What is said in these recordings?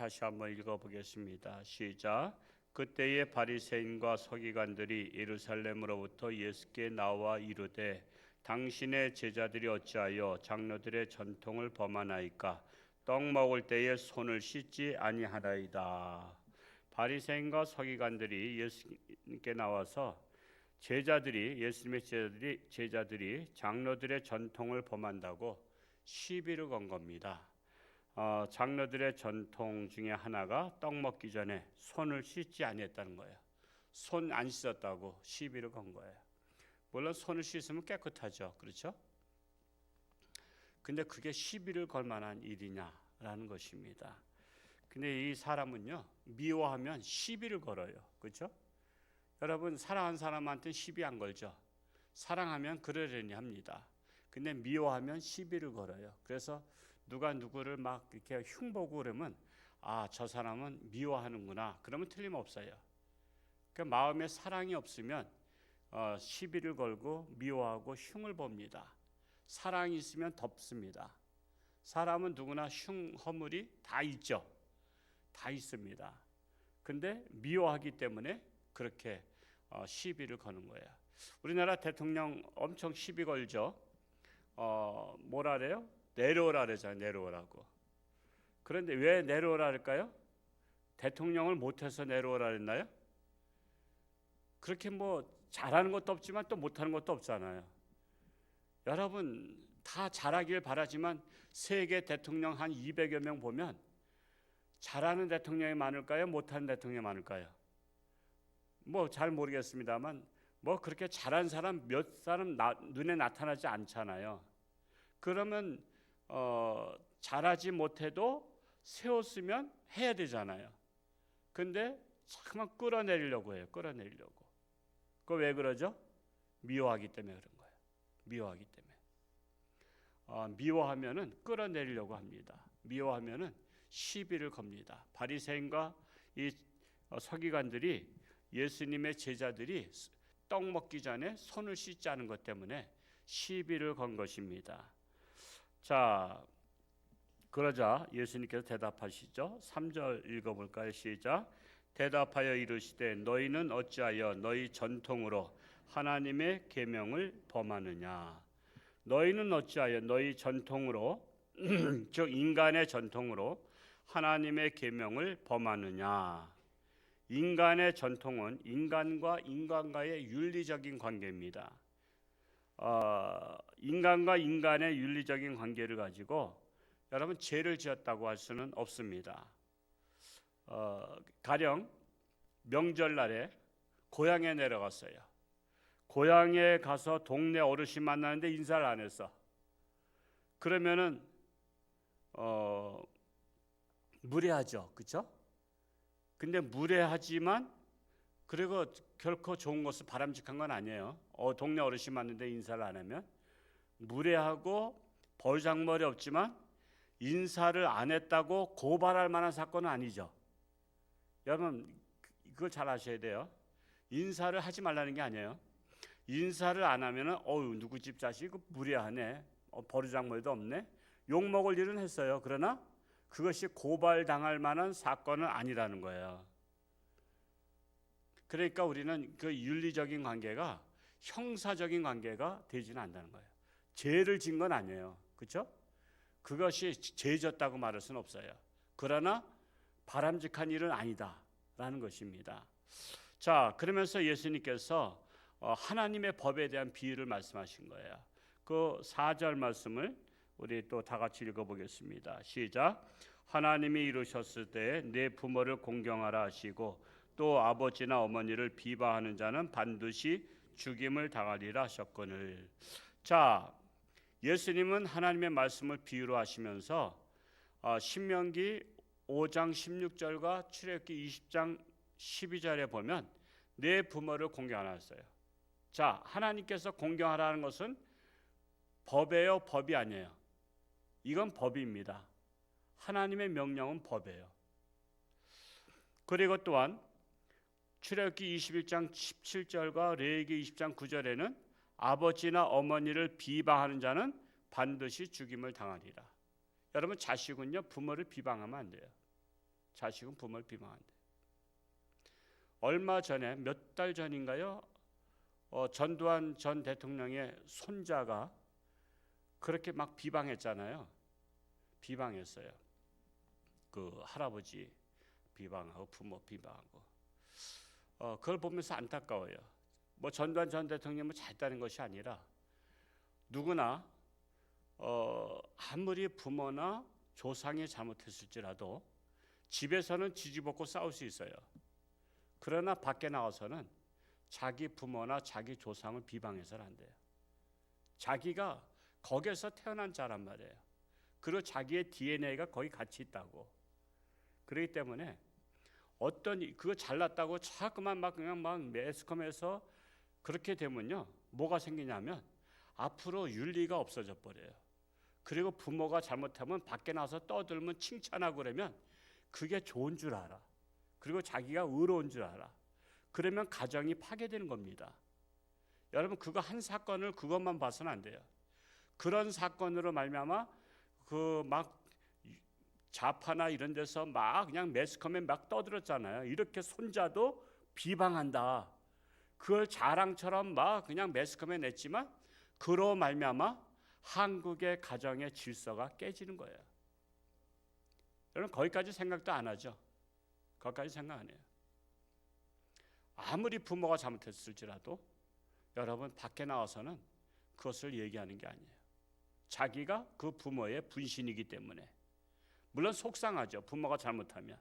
다시 한번 읽어보겠습니다. 시작. 그때의 바리새인과 서기관들이 예루살렘으로부터 예수께 나와 이르되 당신의 제자들이 어찌하여 장로들의 전통을 범하나이까? 떡 먹을 때에 손을 씻지 아니하나이다. 바리새인과 서기관들이 예수님께 나와서 예수님의 제자들이 장로들의 전통을 범한다고 시비를 건 겁니다. 장로들의 전통 중에 하나가 떡 먹기 전에 손을 씻지 아니했다는 거예요. 손 안 씻었다고 시비를 건 거예요. 물론 손을 씻으면 깨끗하죠, 그렇죠? 근데 그게 시비를 걸 만한 일이냐라는 것입니다. 근데 이 사람은요, 미워하면 시비를 걸어요, 그렇죠? 여러분, 사랑한 사람한테 시비 안 걸죠. 사랑하면 그러려니 합니다. 근데 미워하면 시비를 걸어요. 그래서 누가 누구를 막 이렇게 흉보고 그러면 저 사람은 미워하는구나. 그러면 틀림없어요. 그러니까 마음에 사랑이 없으면 시비를 걸고 미워하고 흉을 봅니다. 사랑이 있으면 덮습니다. 사람은 누구나 흉, 허물이 다 있죠. 다 있습니다. 근데 미워하기 때문에 그렇게 시비를 거는 거예요. 우리나라 대통령 엄청 시비 걸죠. 뭐라 그래요? 내려오라 그러잖아요. 내려오라고. 그런데 왜 내려오라 할까요? 대통령을 못해서 내려오라 했나요? 그렇게 뭐 잘하는 것도 없지만 또 못하는 것도 없잖아요. 여러분 다 잘하길 바라지만 세계 대통령 한 200여 명 보면 잘하는 대통령이 많을까요? 못하는 대통령이 많을까요? 뭐 잘 모르겠습니다만 뭐 그렇게 잘한 사람 몇 사람 눈에 나타나지 않잖아요. 그러면 잘하지 못해도 세웠으면 해야 되잖아요. 근데 자꾸만 끌어내리려고 해요. 끌어내리려고. 그거 왜 그러죠? 미워하기 때문에 그런 거예요. 미워하기 때문에. 미워하면은 끌어내리려고 합니다. 미워하면은 시비를 겁니다. 바리새인과 이 서기관들이 예수님의 제자들이 떡 먹기 전에 손을 씻지 않은 것 때문에 시비를 건 것입니다. 자, 그러자 예수님께서 대답하시죠. 3절 읽어볼까요? 시작. 대답하여 이르시되 너희는 어찌하여 너희 전통으로 하나님의 계명을 범하느냐? 너희는 어찌하여 너희 전통으로 즉 인간의 전통으로 하나님의 계명을 범하느냐? 인간의 전통은 인간과 인간과의 윤리적인 관계입니다. 인간과 인간의 윤리적인 관계를 가지고 여러분 죄를 지었다고 할 수는 없습니다. 가령 명절날에 고향에 내려갔어요. 고향에 가서 동네 어르신 만나는데 인사를 안 했어. 그러면은 무례하죠, 그렇죠? 근데 무례하지만 그리고 결코 좋은 것을 바람직한 건 아니에요. 동네 어르신 만났는데 인사를 안 하면 무례하고 벌장머리 없지만 인사를 안 했다고 고발할 만한 사건은 아니죠. 여러분 이걸 잘 아셔야 돼요. 인사를 하지 말라는 게 아니에요. 인사를 안 하면은 누구 집 자식 무례하네, 버르장머리도 없네, 욕 먹을 일은 했어요. 그러나 그것이 고발당할 만한 사건은 아니라는 거예요. 그러니까 우리는 그 윤리적인 관계가 형사적인 관계가 되지는 않는다는 거예요. 죄를 진 건 아니에요. 그렇죠? 그것이 죄 졌다고 말할 수는 없어요. 그러나 바람직한 일은 아니다라는 것입니다. 자, 그러면서 예수님께서 하나님의 법에 대한 비유를 말씀하신 거예요. 그 4절 말씀을 우리 또 다 같이 읽어보겠습니다. 시작. 하나님이 이루셨을 때 내 부모를 공경하라 하시고 또 아버지나 어머니를 비방하는 자는 반드시 죽임을 당하리라 하셨거늘. 자, 예수님은 하나님의 말씀을 비유로 하시면서 신명기 5장 16절과 출애굽기 20장 12절에 보면 내 부모를 공경하라 했어요. 자, 하나님께서 공경하라는 것은 법이에요, 법이 아니에요? 이건 법입니다. 하나님의 명령은 법이에요. 그리고 또한 출애굽기 21장 17절과 레위기 20장 9절에는 아버지나 어머니를 비방하는 자는 반드시 죽임을 당하리라. 여러분 자식은요 부모를 비방하면 안 돼요. 자식은 부모를 비방한대. 얼마 전에 몇 달 전인가요? 전두환 전 대통령의 손자가 그렇게 막 비방했잖아요. 비방했어요. 그 할아버지 비방하고 부모 비방하고. 그걸 보면서 안타까워요. 뭐 전두환 전 대통령이 잘했다는 것이 아니라 누구나 아무리 부모나 조상이 잘못했을지라도 집에서는 지지볶고 싸울 수 있어요. 그러나 밖에 나와서는 자기 부모나 자기 조상을 비방해서는 안 돼요. 자기가 거기에서 태어난 자란 말이에요. 그리고 자기의 DNA가 거기 같이 있다고. 그렇기 때문에 그거 잘났다고 자꾸만 그냥 매스컴에서 그렇게 되면요, 뭐가 생기냐면 앞으로 윤리가 없어져 버려요. 그리고 부모가 잘못하면 밖에 나서 떠들면 칭찬하고 그러면 그게 좋은 줄 알아. 그리고 자기가 의로운 줄 알아. 그러면 가정이 파괴되는 겁니다. 여러분, 그거 한 사건을 그것만 봐서는 안 돼요. 그런 사건으로 말미암아 좌파나 이런 데서 그냥 매스컴에 막 떠들었잖아요. 이렇게 손자도 비방한다. 그걸 자랑처럼 그냥 매스컴에 냈지만 그로 말미암아 한국의 가정의 질서가 깨지는 거예요. 여러분, 거기까지 생각도 안 하죠. 거기까지 생각 안 해요. 아무리 부모가 잘못했을지라도 여러분, 밖에 나와서는 그것을 얘기하는 게 아니에요. 자기가 그 부모의 분신이기 때문에. 물론 속상하죠. 부모가 잘못하면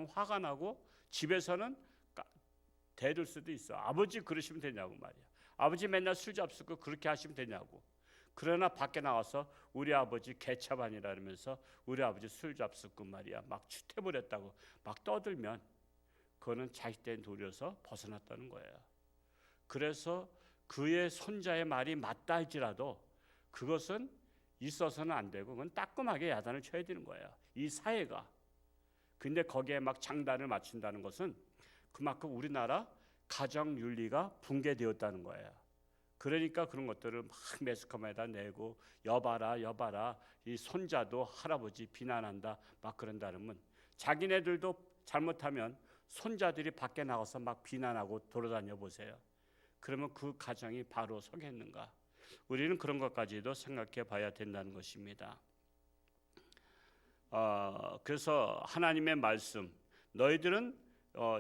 화가 나고 집에서는 대들 수도 있어. 아버지 그러시면 되냐고 말이야. 아버지 맨날 술 잡수고 그렇게 하시면 되냐고. 그러나 밖에 나와서 우리 아버지 개차반이라 그러면서 우리 아버지 술 잡수고 말이야 막 추태버렸다고 막 떠들면 그거는 자식된 도리에서 벗어났다는 거예요. 그래서 그의 손자의 말이 맞다 할지라도 그것은 있어서는 안 되고 그건 따끔하게 야단을 쳐야 되는 거예요. 이 사회가. 근데 거기에 막 장단을 맞춘다는 것은 그만큼 우리나라 가정 윤리가 붕괴되었다는 거예요. 그러니까 그런 것들을 막 매스컴에다 내고 여봐라 이 손자도 할아버지 비난한다 막 그런다면 자기네들도 잘못하면 손자들이 밖에 나가서 막 비난하고 돌아다녀 보세요. 그러면 그 가정이 바로 서겠는가? 우리는 그런 것까지도 생각해 봐야 된다는 것입니다. 그래서 하나님의 말씀, 너희들은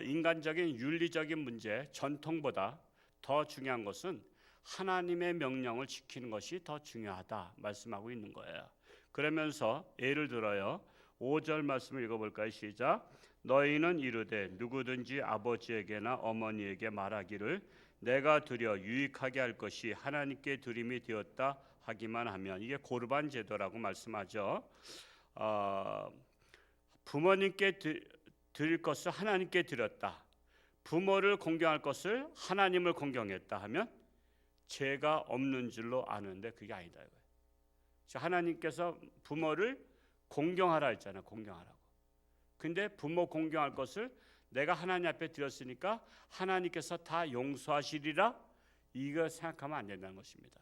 인간적인 윤리적인 문제, 전통보다 더 중요한 것은 하나님의 명령을 지키는 것이 더 중요하다 말씀하고 있는 거예요. 그러면서 예를 들어요. 5절 말씀을 읽어볼까요? 시작. 너희는 이르되 누구든지 아버지에게나 어머니에게 말하기를 내가 드려 유익하게 할 것이 하나님께 드림이 되었다 하기만 하면, 이게 고르반 제도라고 말씀하죠. 부모님께 드릴 것을 하나님께 드렸다. 부모를 공경할 것을 하나님을 공경했다 하면 죄가 없는 줄로 아는데 그게 아니다 이거예요. 하나님께서 부모를 공경하라 했잖아요. 공경하라고. 근데 부모 공경할 것을 내가 하나님 앞에 드렸으니까 하나님께서 다 용서하시리라, 이거 생각하면 안 된다는 것입니다.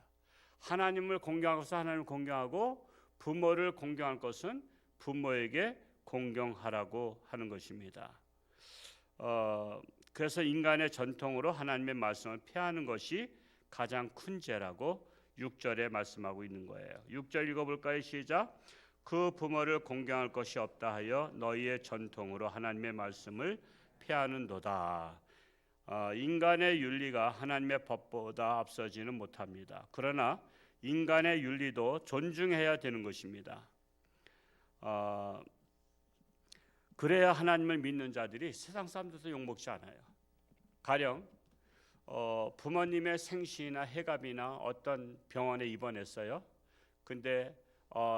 하나님을 공경하고서 하나님을 공경하고 부모를 공경할 것은 부모에게 공경하라고 하는 것입니다. 그래서 인간의 전통으로 하나님의 말씀을 폐하는 것이 가장 큰 죄라고 6절에 말씀하고 있는 거예요. 6절 읽어볼까요? 시작. 그 부모를 공경할 것이 없다 하여 너희의 전통으로 하나님의 말씀을 폐하는도다. 인간의 윤리가 하나님의 법보다 앞서지는 못합니다. 그러나 인간의 윤리도 존중해야 되는 것입니다. 그래야 하나님을 믿는 자들이 세상 사람들도 욕먹지 않아요. 가령 부모님의 생신이나 해갑이나 어떤 병원에 입원했어요. 근데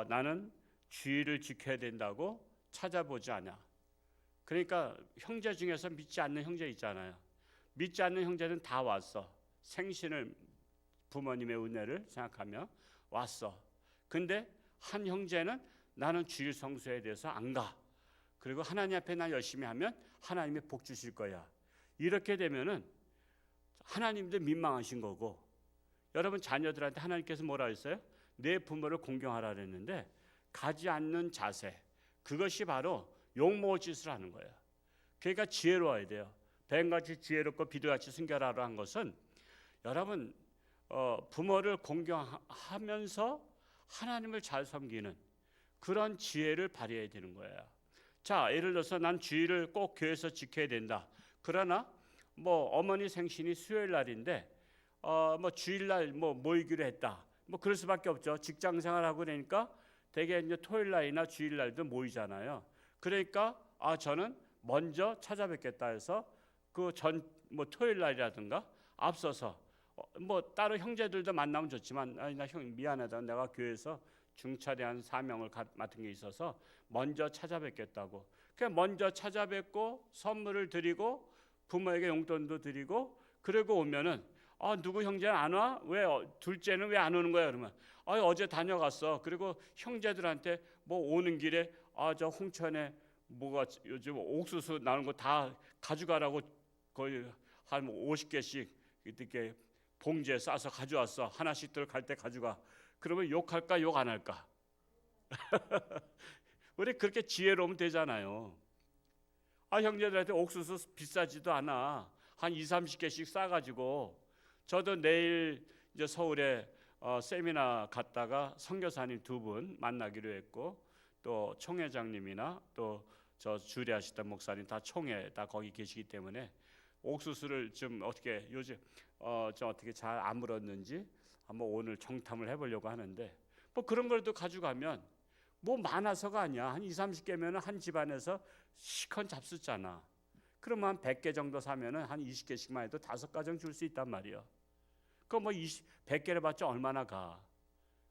나는 주의를 지켜야 된다고 찾아보지 않아. 그러니까 형제 중에서 믿지 않는 형제 있잖아요. 믿지 않는 형제는 다 왔어. 생신을 부모님의 은혜를 생각하며 왔어. 근데 한 형제는 나는 주일 성수에 대해서 안 가. 그리고 하나님 앞에 나 열심히 하면 하나님이 복 주실 거야. 이렇게 되면은 하나님도 민망하신 거고, 여러분 자녀들한테 하나님께서 뭐라 했어요? 내 부모를 공경하라 그랬는데 가지 않는 자세, 그것이 바로 욕먹을 짓을 하는 거예요. 그러니까 지혜로워야 돼요. 뱀같이 지혜롭고 비둘기같이 순결하라 한 것은 여러분 부모를 공경하면서 하나님을 잘 섬기는 그런 지혜를 발휘해야 되는 거예요. 자, 예를 들어서 난 주일을 꼭 교회에서 지켜야 된다. 그러나 뭐 어머니 생신이 수요일 날인데 뭐 주일날 뭐 모이기로 했다. 뭐 그럴 수밖에 없죠. 직장 생활하고 그러니까 대개 이제 토요일 날이나 주일 날도 모이잖아요. 그러니까 저는 먼저 찾아뵙겠다 해서 그 전 뭐 토요일 날이라든가 앞서서 뭐 따로 형제들도 만나면 좋지만 나 형 미안하다. 내가 교회에서 중차대한 사명을 맡은 게 있어서 먼저 찾아뵙겠다고. 그냥 먼저 찾아뵙고 선물을 드리고 부모에게 용돈도 드리고 그러고 오면은 누구 형제는 안 와? 왜 둘째는 왜 안 오는 거야? 그러면 어제 다녀갔어. 그리고 형제들한테 뭐 오는 길에 저 홍천에 뭐가 요즘 옥수수 나는 거 다 가져가라고 거의 한 50개씩 이렇게 봉지에 싸서 가져왔어. 하나씩들 갈 때 가져가. 그러면 욕할까 욕 안 할까? 우리 그렇게 지혜로우면 되잖아요. 형제들한테 옥수수 비싸지도 않아. 한 20-30개씩 싸가지고 저도 내일 이제 서울에 세미나 갔다가 선교사님 2분 만나기로 했고 또 총회장님이나 또 저 주례하시던 목사님 다 총회 다 거기 계시기 때문에 옥수수를 좀 어떻게 요즘 좀 어떻게 잘 안 물었는지 한번 오늘 정탐을 해보려고 하는데 뭐 그런 걸도 가져가면 뭐 많아서가 아니야. 한 20-30개면 한 집안에서 시컨 잡수잖아. 그러면 한 100개 정도 사면은 한 20개씩만 해도 5가정 줄 수 있단 말이야. 그 뭐 100개를 받자 얼마나 가?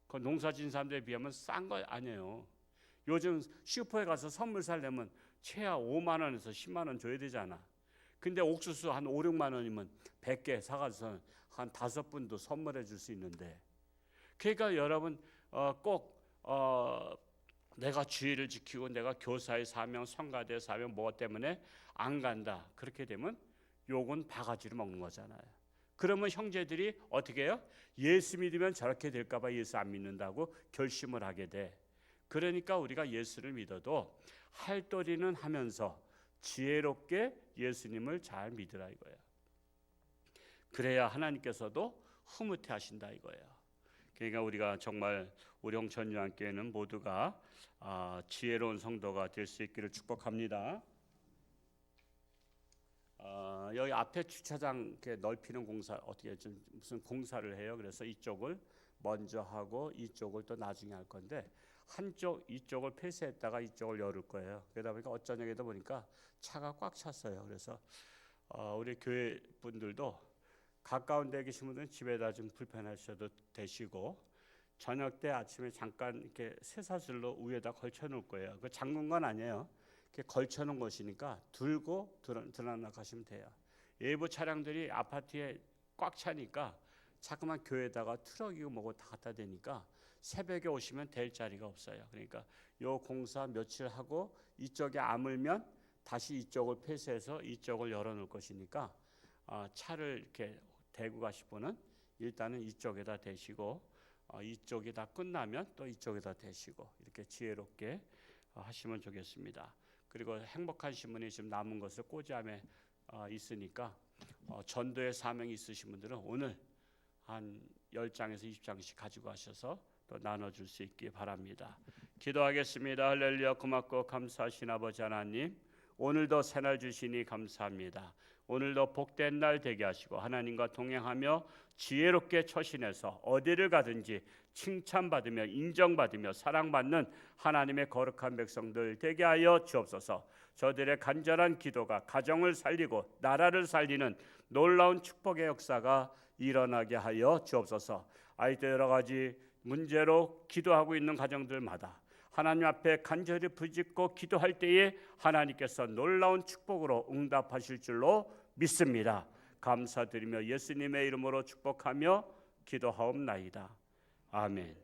그 농사진 사람들에 비하면 싼 거 아니에요. 요즘 슈퍼에 가서 선물 살려면 최하 5만 원에서 10만 원 줘야 되잖아. 근데 옥수수 한 5-6만 원이면 100개 사가서 한 5분도 선물해 줄 수 있는데 그러니까 여러분 꼭 내가 주의를 지키고 내가 교사의 사명, 성가대 사명 뭐 때문에 안 간다. 그렇게 되면 욕은 바가지로 먹는 거잖아요. 그러면 형제들이 어떻게 해요? 예수 믿으면 저렇게 될까 봐 예수 안 믿는다고 결심을 하게 돼. 그러니까 우리가 예수를 믿어도 할도리는 하면서 지혜롭게 예수님을 잘 믿으라 이거예요. 그래야 하나님께서도 흐뭇해 하신다 이거예요. 그러니까 우리가 정말 우리 홍천유한교회는 모두가 지혜로운 성도가 될 수 있기를 축복합니다. 여기 앞에 주차장 이렇게 넓히는 공사 어떻게 좀 무슨 공사를 해요. 그래서 이쪽을 먼저 하고 이쪽을 또 나중에 할 건데 이쪽을 폐쇄했다가 이쪽을 열을 거예요. 그러다 보니까 어쩌냐에도 보니까 차가 꽉 찼어요. 그래서 우리 교회 분들도 가까운 데 계신 분들은 집에다 좀 불편하셔도 되시고 저녁 때 아침에 잠깐 이렇게 쇠사슬로 위에다 걸쳐 놓을 거예요. 그 잠근 건 아니에요. 이렇게 걸쳐 놓은 것이니까 들고 들어나가시면 돼요. 일부 차량들이 아파트에 꽉 차니까 자꾸만 교회에다가 트럭이고 뭐고 다 갖다 대니까 새벽에 오시면 될 자리가 없어요. 그러니까 요 공사 며칠 하고 이쪽에 아물면 다시 이쪽을 폐쇄해서 이쪽을 열어놓을 것이니까 차를 이렇게 대고 가실 분은 일단은 이쪽에다 대시고 이쪽이 다 끝나면 또 이쪽에다 대시고 이렇게 지혜롭게 하시면 좋겠습니다. 그리고 행복한 신문이 지금 남은 것을 꼬지암에 있으니까 전도의 사명이 있으신 분들은 오늘 한 10장에서 20장씩 가지고 가셔서 또 나눠줄 수 있기 바랍니다. 기도하겠습니다. 할렐루야. 고맙고 감사하신 아버지 하나님, 오늘도 새날 주시니 감사합니다. 오늘도 복된 날 되게 하시고 하나님과 동행하며 지혜롭게 처신해서 어디를 가든지 칭찬받으며 인정받으며 사랑받는 하나님의 거룩한 백성들 되게 하여 주옵소서. 저들의 간절한 기도가 가정을 살리고 나라를 살리는 놀라운 축복의 역사가 일어나게 하여 주옵소서. 아이들 여러 가지 문제로 기도하고 있는 가정들마다 하나님 앞에 간절히 부짓고 기도할 때에 하나님께서 놀라운 축복으로 응답하실 줄로 믿습니다. 감사드리며 예수님의 이름으로 축복하며 기도하옵나이다. 아멘.